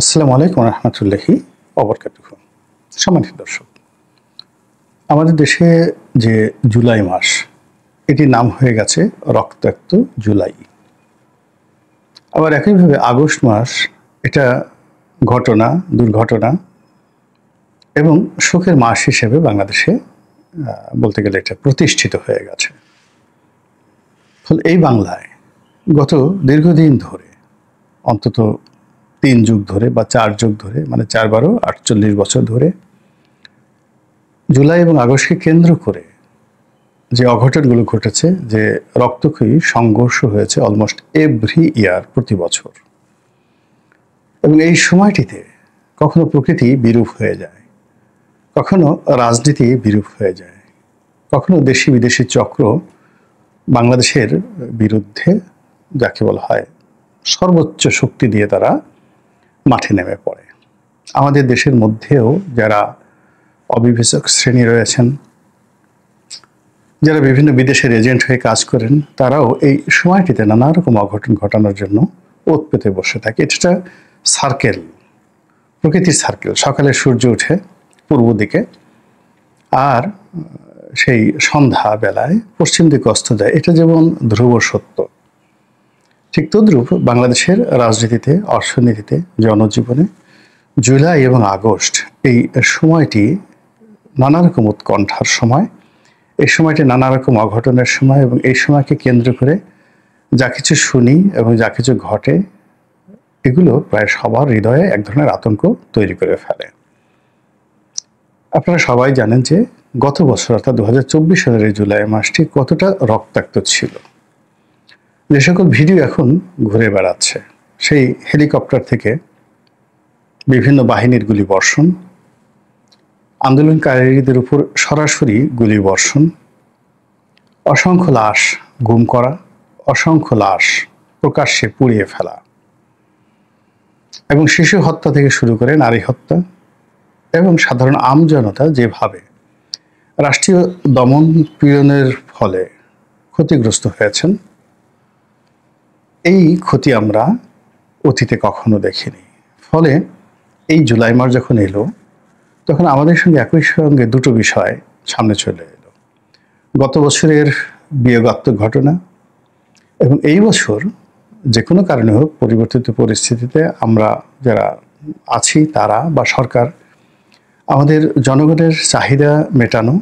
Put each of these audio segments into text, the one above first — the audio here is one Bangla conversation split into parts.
আসসালামু আলাইকুম রহমতুল্লাহি ওবরকাতুহু। সম্মানিত দর্শক, আমাদের দেশে যে জুলাই মাস, এটির নাম হয়ে গেছে রক্তাক্ত জুলাই। আবার একইভাবে আগস্ট মাস, এটা ঘটনা, দুর্ঘটনা এবং শোকের মাস হিসেবে বাংলাদেশে বলতে গেলে এটা প্রতিষ্ঠিত হয়ে গেছে। ফলে এই বাংলায় গত দীর্ঘদিন ধরে, অন্তত 3 যুগ ধরে বা 4 যুগ ধরে, মানে 4-12 48 বছর ধরে জুলাই এবং আগস্টকে কেন্দ্র করে যে অঘটনগুলো ঘটেছে, যে রক্তক্ষয়ী সংঘর্ষ হয়েছে অলমোস্ট এভরি ইয়ার, প্রতি বছর। এবং এই সময়টিতে কখনো প্রকৃতি বিরূপ হয়ে যায়, কখনো রাজনীতি বিরূপ হয়ে যায়, কখনো দেশি বিদেশি চক্র বাংলাদেশের বিরুদ্ধে, যাকে বলা হয় সর্বোচ্চ শক্তি দিয়ে তারা মাঠে নেমে পড়ে। আমাদের দেশের মধ্যেও যারা অবিবেচক শ্রেণী রয়েছেন, যারা বিভিন্ন বিদেশের এজেন্ট হয়ে কাজ করেন, তারাও এই সময়টিতে নানা রকম অঘটন ঘটানোর জন্য ওত পেতে বসে থাকে। এটা সার্কেল, প্রকৃতির সার্কেল। সকালে সূর্য ওঠে পূর্ব দিকে, আর সেই সন্ধ্যা বেলায় পশ্চিম দিকে অস্ত যায়। এটা যেমন ধ্রুব সত্য, ঠিক তদ্রূপ বাংলাদেশের রাজনীতিতে, অর্থনীতিতে, জনজীবনে জুলাই এবং আগস্ট এই সময়টি নানা রকম উৎকণ্ঠার সময়, এই সময়টি নানা রকম অঘটনের সময়, এবং এই সময়কে কেন্দ্র করে যা কিছু শুনি এবং যা কিছু ঘটে, এগুলো প্রায় সবার হৃদয়ে এক ধরনের আতঙ্ক তৈরি করে ফেলে। আপনারা সবাই জানেন যে গত বছর, অর্থাৎ 2024 সালের এই জুলাই মাসটি কতটা রক্তাক্ত ছিল। যে সকল ভিডিও এখন ঘুরে বেড়াচ্ছে, সেই হেলিকপ্টার থেকে বিভিন্ন বাহিনীর গুলি বর্ষণ, আন্দোলনকারীদের উপর সরাসরি গুলি বর্ষণ, অসংখ্য লাশ গুম করা, অসংখ্য লাশ প্রকাশ্যে পুড়িয়ে ফেলা, এবং শিশু হত্যা থেকে শুরু করে নারী হত্যা, এবং সাধারণ আমজনতা যেভাবে রাষ্ট্রীয় দমন পীড়নের ফলে ক্ষতিগ্রস্ত হয়েছেন, এই ক্ষতি আমরা অতীতে কখনো দেখিনি। ফলে এই জুলাই মাস যখন এলো, তখন আমাদের সঙ্গে একই সঙ্গে দুটো বিষয় সামনে চলে এলো। গত বছরের বিয়োগাত্মক ঘটনা, এবং এই বছর যে কোনো কারণে হোক, পরিবর্তিত পরিস্থিতিতে আমরা যারা আছি তারা বা সরকার, আমাদের জনগণের চাহিদা মেটানো,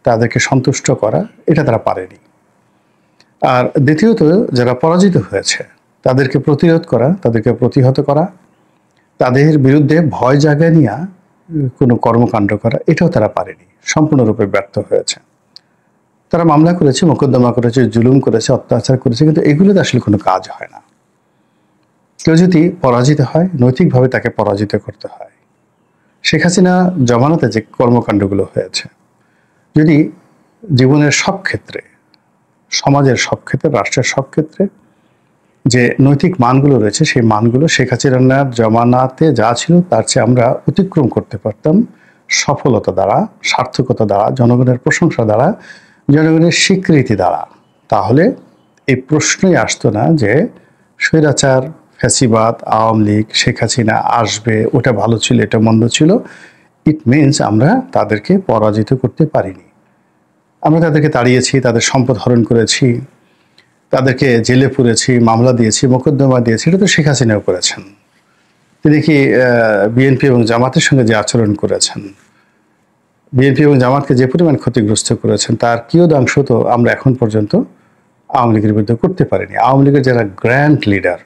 তাদেরকে সন্তুষ্ট করা, এটা তারা পারেনি। আর দ্বিতীয়ত, যারা পরাজিত হয়েছে তাদেরকে প্রতিরোধ করা, তাদেরকে প্রতিহত করা, তাদের বিরুদ্ধে ভয় জাগায় নিয়ে কোনো কর্মকাণ্ড করা, এটাও তারা পারেনি, সম্পূর্ণরূপে ব্যর্থ হয়েছে। তারা মামলা করেছে, মোকদ্দমা করেছে, জুলুম করেছে, অত্যাচার করেছে, কিন্তু এগুলোতে আসলে কোনো কাজ হয় না। কেউ যদি পরাজিত হয়, নৈতিকভাবে তাকে পরাজিত করতে হয়। শেখ হাসিনা জমানাতে যে কর্মকাণ্ডগুলো হয়েছে, যদি জীবনের সব ক্ষেত্রে, সমাজের সব ক্ষেত্রে, রাষ্ট্রের সব ক্ষেত্রে যে নৈতিক মানগুলো রয়েছে, সেই মানগুলো শেখ হাসিনার জমানাতে যা ছিল তার চেয়ে আমরা অতিক্রম করতে পারতাম সফলতা দ্বারা, সার্থকতা দ্বারা, জনগণের প্রশংসা দ্বারা, জনগণের স্বীকৃতি দ্বারা, তাহলে এই প্রশ্নই আসতো না যে স্বৈরাচার, ফ্যাসিবাদ, আওয়ামী লীগ, শেখ হাসিনা আসবে, ওটা ভালো ছিল, এটা মন্দ ছিল। ইট মিনস আমরা তাদেরকে পরাজিত করতে পারিনি। আমরা তাদেরকে তাড়িয়েছি, তাদের সম্পদ হরণ করেছি, তাদেরকে জেলে পুরেছি, মামলা দিয়েছি, মোকদ্দমা দিয়েছি। এটা তো শেখ হাসিনাও করেছেন। তিনি কি বিএনপি এবং জামাতের সঙ্গে যে আচরণ করেছেন, বিএনপি এবং জামাতকে যে পরিমাণ ক্ষতিগ্রস্ত করেছেন, তার কিয়দাংশ তো আমরা এখন পর্যন্ত আওয়ামী লীগের বিরুদ্ধে করতে পারিনি। আওয়ামী লীগের যারা গ্র্যান্ড লিডার,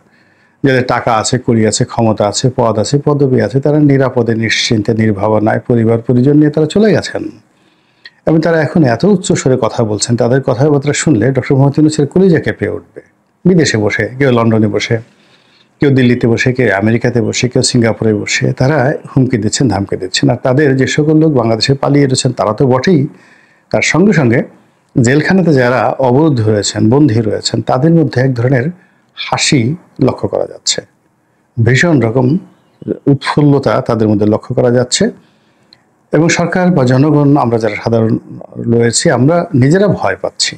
যাদের টাকা আছে, কড়ি আছে, ক্ষমতা আছে, পদ আছে, পদবি আছে, তারা নিরাপদে, নিশ্চিন্তে, নির্ভাবনায়, পরিবার পরিজন নিয়ে তারা চলে গেছেন। এবং তারা এখন এত উচ্চ স্বরে কথা বলছেন, তাদের কথাবার্তা শুনলে ডক্টর মোহাম্মদ ইউনূসের কলিজা কেঁপে উঠবে। বিদেশে বসে, কেউ লন্ডনে বসে, কেউ দিল্লিতে বসে, কেউ আমেরিকাতে বসে, কেউ সিঙ্গাপুরে বসে, তারা হুমকি দিচ্ছেন, ধামকি দিচ্ছেন। আর তাদের যে সকল লোক বাংলাদেশে পালিয়ে রয়েছেন তারা তো বটেই, তার সঙ্গে সঙ্গে জেলখানাতে যারা অবরুদ্ধ রয়েছেন, বন্দী রয়েছেন, তাদের মধ্যে এক ধরনের হাসি লক্ষ্য করা যাচ্ছে, ভীষণ রকম উৎফুল্লতা তাদের মধ্যে লক্ষ্য করা যাচ্ছে। এবং সরকার বা জনগণ, আমরা যারা সাধারণ রয়েছি, আমরা নিজেরা ভয় পাচ্ছি।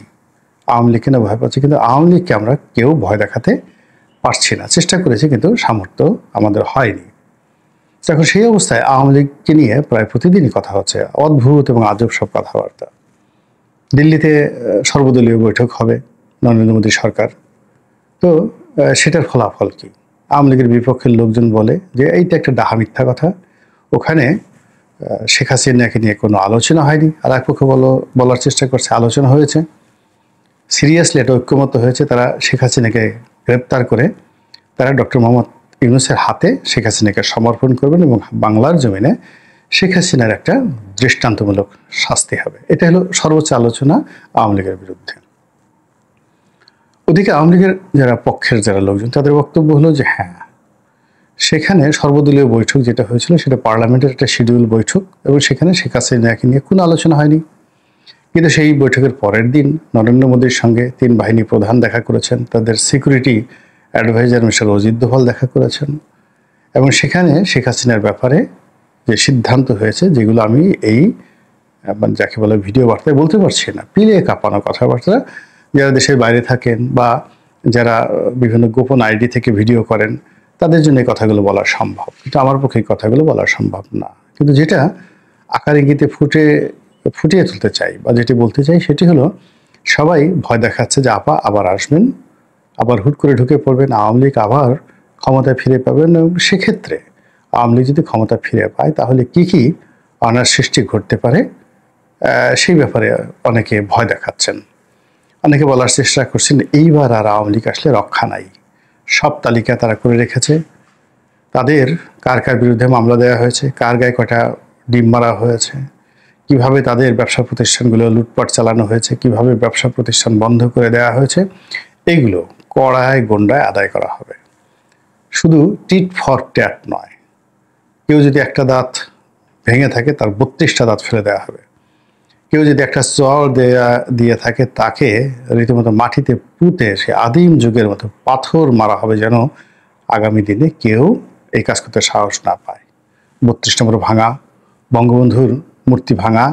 আওয়ামী লীগকে না ভয় পাচ্ছি, কিন্তু আওয়ামী লীগকে আমরা কেউ ভয় দেখাতে পারছি না। চেষ্টা করেছি, কিন্তু সামর্থ্য আমাদের হয়নি। এখন সেই অবস্থায় আওয়ামী লীগকে নিয়ে প্রায় প্রতিদিনই কথা হচ্ছে, অদ্ভুত এবং আজব সব কথাবার্তা। দিল্লিতে সর্বদলীয় বৈঠক হবে নরেন্দ্র মোদী সরকার, তো সেটার ফলাফল কি? আওয়ামী লীগের বিপক্ষের লোকজন বলে যে এইটা একটা ডাহা মিথ্যা কথা, ওখানে শেখ হাসিনাকে নিয়ে কোনো আলোচনা হয়নি। আর এক পক্ষ বলার চেষ্টা করছে আলোচনা হয়েছে, সিরিয়াসলি এটা ঐক্যমত হয়েছে, তারা শেখ হাসিনাকে গ্রেপ্তার করে তারা ডক্টর মোহাম্মদ ইউনূসের হাতে শেখ হাসিনাকে সমর্পণ করবেন এবং বাংলার জমিনে শেখ হাসিনার একটা দৃষ্টান্তমূলক শাস্তি হবে। এটা হলো সর্বোচ্চ আলোচনা আওয়ামী লীগের বিরুদ্ধে। ওদিকে আওয়ামী লীগের যারা পক্ষের যারা লোকজন তাদের বক্তব্য হলো যে হ্যাঁ, সেখানে সর্বদলীয় বৈঠক যেটা হয়েছিল সেটা পার্লামেন্টের একটা শিডিউল বৈঠক এবং সেখানে শেখ হাসিনাকে নিয়ে কোনো আলোচনা হয়নি। কিন্তু সেই বৈঠকের পরের দিন নরেন্দ্র মোদীর সঙ্গে 3 বাহিনী প্রধান দেখা করেছেন, তাদের security adviser mister Ajit Doval দেখা করেছেন এবং সেখানে শেখ হাসিনার ব্যাপারে যে সিদ্ধান্ত হয়েছে, যেগুলো আমি এই যাকে বলে ভিডিও বার্তায় বলতে পারছি না, পিলে কাঁপানো কথাবার্তা, যারা দেশের বাইরে থাকেন বা যারা বিভিন্ন গোপন আইডি থেকে ভিডিও করেন তাদের জন্য এই কথাগুলো বলা সম্ভব, কিন্তু আমার পক্ষে এই কথাগুলো বলা সম্ভব না। কিন্তু যেটা আকার ইঙ্গিতে ফুটিয়ে তুলতে চাই বা যেটি বলতে চাই সেটি হলো, সবাই ভয় দেখাচ্ছে যে আপা আবার আসবেন, আবার হুট করে ঢুকে পড়বেন, আওয়ামী লীগ আবার ক্ষমতায় ফিরে পাবেন এবং সেক্ষেত্রে আওয়ামী লীগ যদি ক্ষমতা ফিরে পায় তাহলে কি কি অনার সৃষ্টি ঘটতে পারে সেই ব্যাপারে অনেকে ভয় দেখাচ্ছেন। অনেকে বলার চেষ্টা করছেন এইবার আর আওয়ামী লীগ আসলে রক্ষা নাই, সব তালিকা তারা করে রেখেছে, তাদের কার কার বিরুদ্ধে মামলা দেওয়া হয়েছে, কার গায়ে কটা ডিম মারা হয়েছে, কিভাবে তাদের ব্যবসা প্রতিষ্ঠানগুলো লুটপাট চালানো হয়েছে, কিভাবে ব্যবসা প্রতিষ্ঠান বন্ধ করে দেওয়া হয়েছে, এইগুলো কড়ায় গন্ডায় আদায় করা হবে। শুধু টিট ফর ট্যাট নয়, কেউ যদি একটা দাঁত ভেঙে থাকে তার 32টা দাঁত ফেলে দেওয়া হবে, কেউ যদি একটা চর দিয়ে থাকে তাকে রীতিমতো মাটিতে পুঁতে সে আদিম যুগের মতো পাথর মারা হবে, যেন আগামী দিনে কেউ এই কাজ করতে সাহস না পায়। 32 নম্বর ভাঙা, বঙ্গবন্ধুর মূর্তি ভাঙা,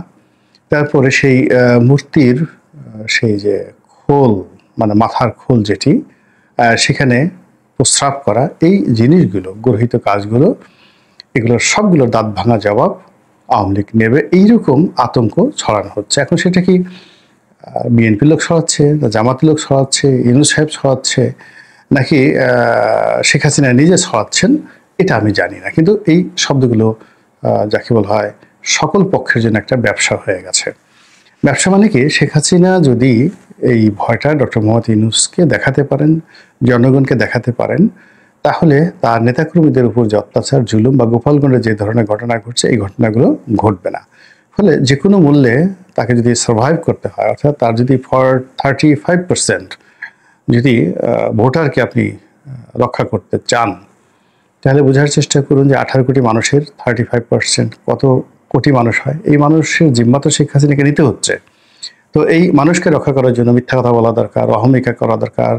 তারপরে সেই মূর্তির সেই যে খোল মানে মাথার খোল যেটি, সেখানে প্রস্রাব করা, এই জিনিসগুলো গর্হিত কাজগুলো, এগুলো সবগুলো দাঁত ভাঙা জবাব আওয়ামী লীগ নেবে, এইরকম আতঙ্ক ছড়ানো হচ্ছে। এখন সেটা কি বিএনপির লোক ছড়াচ্ছে, জামাতের লোক ছড়াচ্ছে, ইউনূস সাহেব ছড়াচ্ছে, নাকি শেখ হাসিনা নিজে ছড়াচ্ছেন, এটা আমি জানি না। কিন্তু এই শব্দগুলো যাকে বলা হয় সকল পক্ষের জন্য একটা ব্যবসা হয়ে গেছে। ব্যবসা মানে কি, শেখ হাসিনা যদি এই ভয়টা ডক্টর মোহাম্মদ ইউনূসকে দেখাতে পারেন, জনগণকে দেখাতে পারেন, তাহলে তার নেতাকর্মীদের উপর যে অত্যাচার জুলুম বা গোপালগঞ্জে যে ধরনের ঘটনা ঘটছে এই ঘটনাগুলো ঘটবে না। ফলে যে কোনো মূল্যে তাকে যদি সার্ভাইভ করতে হয়, অর্থাৎ তার যদি 35% যদি ভোটারকে আপনি রক্ষা করতে চান, তাহলে বোঝার চেষ্টা করুন যে 18 কোটি মানুষের 35% কত কোটি মানুষ হয়। এই মানুষের জিম্মা তো শেখ হাসিনাকে নিতে হচ্ছে। তো এই মানুষকে রক্ষা করার জন্য মিথ্যা কথা বলা দরকার, অহমিকা করা দরকার,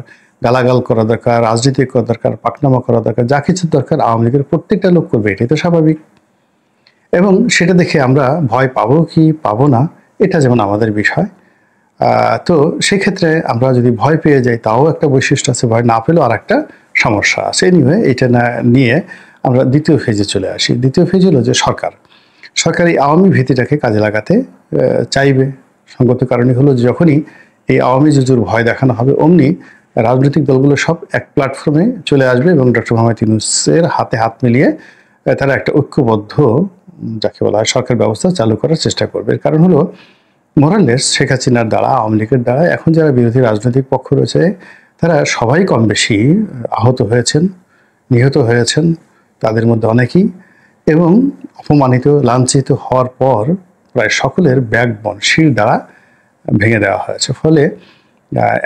গালাগাল করা দরকার, রাজনীতি করা দরকার, পাকনামা করা দরকার, যা কিছু দরকার আওয়ামী লীগের প্রত্যেকটা লোক করবে, এটাই তো স্বাভাবিক। এবং সেটা দেখে আমরা ভয় পাবো কি পাবো না এটা যেমন আমাদের বিষয়। তো সেক্ষেত্রে আমরা যদি ভয় পেয়ে যাই তাও একটা বৈশিষ্ট্য আছে, ভয় না পেলেও আর একটা সমস্যা আছে। এনিওয়ে এটা নিয়ে আমরা দ্বিতীয় ফেজে চলে আসি। দ্বিতীয় ফেজ হলো যে সরকার এই আওয়ামী ভীতিটাকে কাজে লাগাতে চাইবে। সঙ্গত কারণই হলো যখনই এই আওয়ামী জুজুর ভয় দেখানো হবে অমনি রাজনৈতিক দলগুলো সব এক প্ল্যাটফর্মে চলে আসবে এবং ডক্টর মোহাম্মদ ইউনূসের হাতে হাত মিলিয়ে তারা একটা ঐক্যবদ্ধ যাকে বলা হয় সরকার ব্যবস্থা চালু করার চেষ্টা করবে। এর কারণ হলো মোরালেস শেখ হাসিনার দ্বারা, আওয়ামী লীগের দ্বারা এখন যারা বিরোধী রাজনৈতিক পক্ষ রয়েছে তারা সবাই কম বেশি আহত হয়েছেন, নিহত হয়েছেন, তাদের মধ্যে অনেকেই, এবং অপমানিত লাঞ্ছিত হওয়ার পর প্রায় সকলের ব্যাকবোন শির দ্বারা ভেঙে দেওয়া হয়েছে। ফলে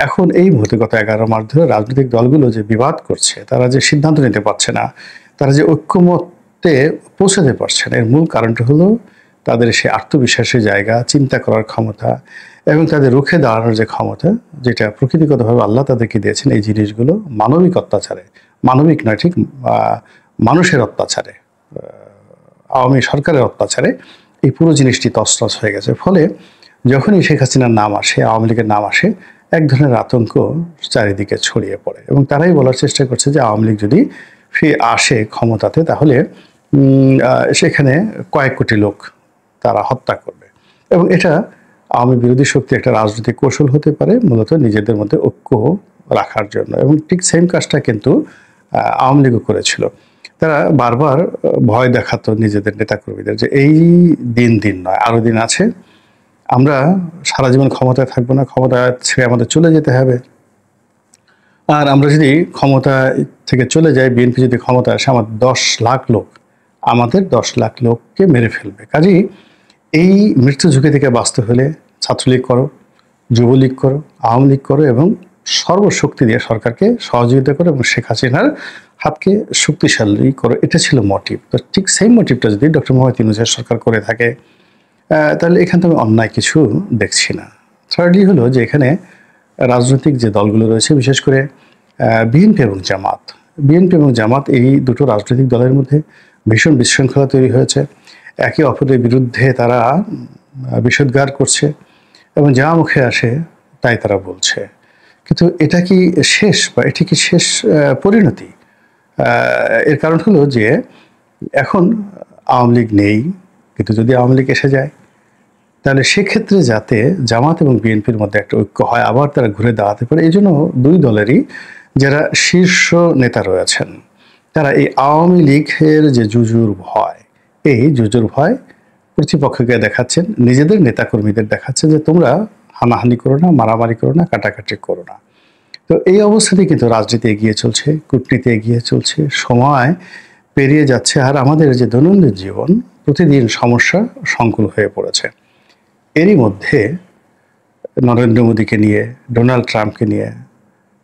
এখন এই মুহূর্তে গত 11 মাস ধরে রাজনৈতিক দলগুলো যে বিবাদ করছে, তারা যে সিদ্ধান্ত নিতে পারছে না, তারা যে ঐক্যমত্যে পৌঁছাতে পারছে না, এর মূল কারণটা হলো তাদের সে আত্মবিশ্বাসের জায়গা, চিন্তা করার ক্ষমতা এবং তাদের রুখে দাঁড়ানোর যে ক্ষমতা, যেটা প্রকৃতিগতভাবে আল্লাহ তাদেরকে দিয়েছেন। এই জিনিসগুলো মানবিক অত্যাচারে, মানবিক নয় ঠিক মানুষের অত্যাচারে, আওয়ামী সরকারের অত্যাচারে এই পুরো জিনিসটি তছনছ হয়ে গেছে। ফলে যখনই শেখ হাসিনার নাম আসে, আওয়ামী লীগের নাম আসে, এক ধরনের আতঙ্ক চারিদিকে ছড়িয়ে পড়ে এবং তারাই বলার চেষ্টা করছে যে আওয়ামী লীগ যদি ফিরে আসে ক্ষমতাতে তাহলে সেখানে কয়েক কোটি লোক তারা হত্যা করবে। এবং এটা আওয়ামী বিরোধী শক্তি একটা রাজনৈতিক কৌশল হতে পারে, মূলত নিজেদের মধ্যে ঐক্য রাখার জন্য। এবং ঠিক সেম কাজটা কিন্তু আওয়ামী লীগও করেছিল। তারা বারবার ভয় দেখাতো নিজেদের নেতাকর্মীদের যে এই দিন নয়, আরও দিন আছে, আমরা সারা জীবন ক্ষমতায় থাকবো না, ক্ষমতা ছেড়ে আমাদের চলে যেতে হবে। আর আমরা যদি ক্ষমতা থেকে চলে যাই, বিএনপি যদি ক্ষমতা আসে, আমাদের 10 লাখ লোককে মেরে ফেলবে। কাজেই এই মৃত্যু ঝুঁকি থেকে বাঁচতে হলে ছাত্রলীগ করো, যুবলীগ করো, আওয়ামী লীগ করো এবং সর্বশক্তি দিয়ে সরকারকে সহযোগিতা করো এবং শেখ হাসিনার হাতকে শক্তিশালী করো। এটা ছিল মোটিভ। তো ঠিক সেই মোটিভটা যদি ডক্টর মোহাম্মদ ইউনূসের সরকার করে থাকে, তাহলে এখানে তো আমি অন্যায় কিছু দেখছি না। থার্ডলি হলো যে এখানে রাজনৈতিক যে দলগুলো রয়েছে, বিশেষ করে বিএনপি এবং জামাত এই দুটো রাজনৈতিক দলের মধ্যে ভীষণ বিশৃঙ্খলা তৈরি হয়েছে। একে অপরের বিরুদ্ধে তারা বিষোদ্গার করছে এবং যা মুখে আসে তাই তারা বলছে। কিন্তু এটা কি শেষ, বা এটি কি শেষ পরিণতি? এর কারণ হলো যে এখন আওয়ামী লীগ নেই, কিন্তু যদি আওয়ামী লীগ এসে যায়, তাহলে সেক্ষেত্রে যাতে জামাত এবং বিএনপির মধ্যে একটা ঐক্য হয়, আবার তারা ঘুরে দাঁড়াতে পারে, এই জন্য দুই দলেরই যারা শীর্ষ নেতা রয়েছেন, তারা এই আওয়ামী লীগের যে জুজুর ভয়, এই জুজুর ভয় প্রতিপক্ষকে দেখাচ্ছেন, নিজেদের নেতাকর্মীদের দেখাচ্ছেন যে তোমরা হানাহানি করো না, মারামারি করো না, কাটাকাটি করো না। তো এই অবস্থাতেই কিন্তু রাজনীতি এগিয়ে চলছে, কূটনীতি এগিয়ে চলছে, সময় পেরিয়ে যাচ্ছে, আর আমাদের যে দৈনন্দিন জীবন প্রতিদিন সমস্যা সংকুল হয়ে পড়েছে। এরই মধ্যে নরেন্দ্র মোদীকে নিয়ে, ডোনাল্ড ট্রাম্পকে নিয়ে,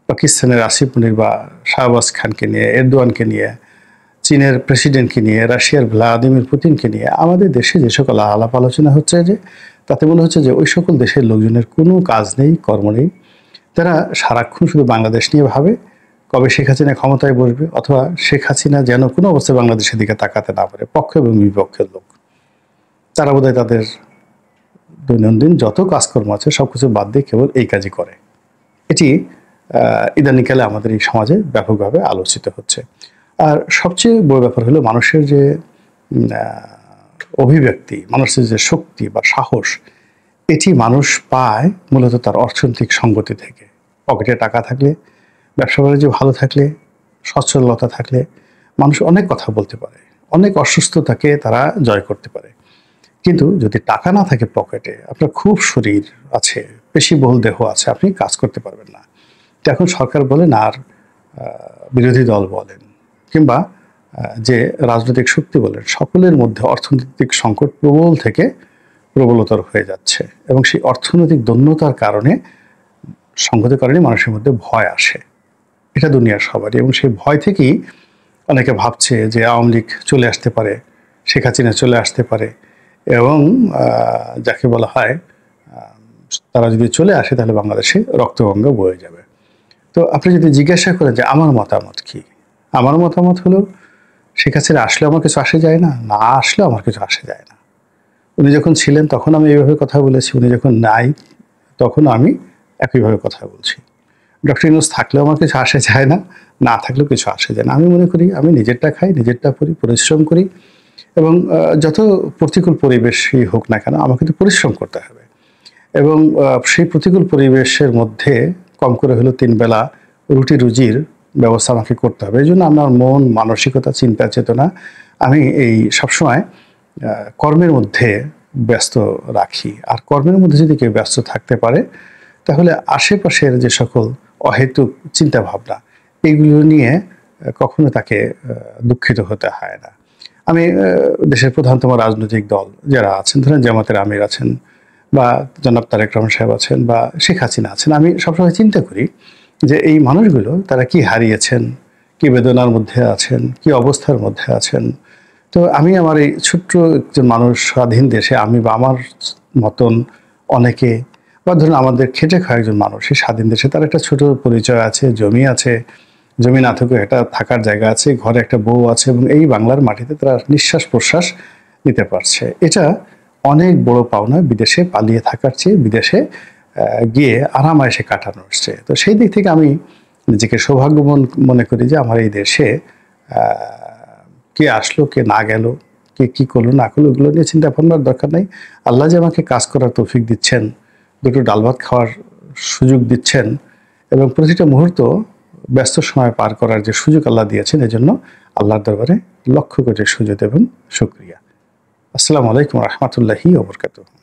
পাকিস্তানের আসিফ মুনির বা শাহবাজ খানকে নিয়ে, এরদোয়ানকে নিয়ে, চীনের প্রেসিডেন্টকে নিয়ে, রাশিয়ার ভ্লাদিমির পুতিনকে নিয়ে আমাদের দেশে যে সকল আলাপ আলোচনা হচ্ছে, যে তাতে মনে হচ্ছে যে ওই সকল দেশের লোকজনের কোনো কাজ নেই, কর্ম নেই। তারা সারাক্ষণ শুধু বাংলাদেশ নিয়ে ভাবে, কবে শেখ হাসিনা ক্ষমতায় বসবে, অথবা শেখ হাসিনা যেন কোনো অবস্থায় বাংলাদেশের দিকে তাকাতে না পারে। পক্ষ এবং বিপক্ষের লোক তারা বোধহয় তাদের দৈনন্দিন যত কাজকর্ম আছে সব কিছু বাদ দিয়ে কেবল এই কাজই করে। এটি ইদানিংকালে আমাদের এই সমাজে ব্যাপকভাবে আলোচিত হচ্ছে। আর সবচেয়ে বড় ব্যাপার হলো মানুষের যে অভিব্যক্তি, মানুষের যে শক্তি বা সাহস, এটি মানুষ পায় মূলত তার অর্থনৈতিক সঙ্গতি থেকে। পকেটে টাকা থাকলে, ব্যবসা বাণিজ্য ভালো থাকলে, সচ্ছলতা থাকলে মানুষ অনেক কথা বলতে পারে, অনেক অসুস্থতাকে তারা জয় করতে পারে। কিন্তু যদি টাকা না থাকে পকেটে, আপনার খুব শরীর আছে, পেশিবহুল দেহ আছে, আপনি কাজ করতে পারবেন না। তো এখন সরকার বলেন আর বিরোধী দল বলেন কিংবা যে রাজনৈতিক শক্তি বলেন, সকলের মধ্যে অর্থনৈতিক সংকট প্রবল থেকে প্রবলতর হয়ে যাচ্ছে এবং সেই অর্থনৈতিক দৈন্যতার কারণে, সংগতির কারণে মানুষের মধ্যে ভয় আসে। এটা দুনিয়ার সবারই, এবং সেই ভয় থেকেই অনেকে ভাবছে যে আওয়ামী লীগ চলে আসতে পারে, শেখ হাসিনা চলে আসতে পারে, এবং যাকে বলা হয় তারা যদি চলে আসে তাহলে বাংলাদেশে রক্তগঙ্গা বয়ে যাবে। তো আপনি যদি জিজ্ঞাসা করেন যে আমার মতামত কি, আমার মতামত হলো শেখ হাসিনা আসলে আমার কিছু আসে যায় না, না আসলেও আমার কিছু আসে যায় না। উনি যখন ছিলেন তখন আমি এইভাবে কথা বলেছি, উনি যখন নাই তখন আমি একইভাবে কথা বলছি। ডক্টর ইউনূস থাকলেও আমার কিছু আসে যায় না, না থাকলেও কিছু আসে যায় না। আমি মনে করি আমি নিজেরটা খাই, নিজেরটা করি, পরিশ্রম করি, এবং যত প্রতিকূল পরিবেশই হোক না কেন আমাকে তো পরিশ্রম করতে হবে। এবং সেই প্রতিকূল পরিবেশের মধ্যে কম করে হলেও 3 বেলা রুটি রুজির ব্যবস্থা আমাকে করতে হবে। এই জন্য আমার মন, মানসিকতা, চিন্তা চেতনা আমি এই সবসময় কর্মের মধ্যে ব্যস্ত রাখি। আর কর্মের মধ্যে যদি কেউ ব্যস্ত থাকতে পারে, তাহলে আশেপাশের যে সকল অহেতুক চিন্তাভাবনা, এইগুলো নিয়ে কখনো তাকে দুঃখিত হতে হয় না। আমি দেশের প্রধানতম রাজনৈতিক দল যারা আছেন, ধরেন জামাতের আমির আছেন, বা জনাব তারেক রহমান সাহেব আছেন, বা শেখ হাসিনা আছেন, আমি সবসময় চিন্তা করি যে এই মানুষগুলো তারা কি হারিয়েছেন, কি বেদনার মধ্যে আছেন, কি অবস্থার মধ্যে আছেন। তো আমি আমার এই ছোট্ট একজন মানুষ, স্বাধীন দেশে আমি বা আমার মতন অনেকে, বা ধরুন আমাদের খেটে খাওয়া একজন মানুষ এই স্বাধীন দেশে, তার একটা ছোট পরিচয় আছে, জমি আছে, জমি না থাকুক একটা থাকার জায়গা আছে, ঘরে একটা বউ আছে, এবং এই বাংলার মাটিতে তারা নিঃশ্বাস প্রশ্বাস নিতে পারছে। এটা অনেক বড় পাওনা, বিদেশে পালিয়ে থাকার চেয়ে বিদেশে গিয়ে আরামায়েশে কাটানো হচ্ছে। তো সেই দিক থেকে আমি নিজেকে সৌভাগ্যবান মনে করি যে আমার এই দেশে কে আসলো, কে না গেল, কে কী করলো না করলো, ওগুলো নিয়ে চিন্তা ভাবনার দরকার নেই। আল্লাহ যে আমাকে কাজ করার তৌফিক দিচ্ছেন, দুটো ডাল ভাত খাওয়ার সুযোগ দিচ্ছেন এবং প্রতিটা মুহূর্ত ব্যস্ত সময় পার করার যে সুযোগ আল্লাহ দিয়েছেন, এজন্য আল্লাহর দরবারে লক্ষ কোটি সুযোগ এবং শুকরিয়া। আসসালামু আলাইকুম রহমতুল্লাহি ওয়া বারাকাতুহু।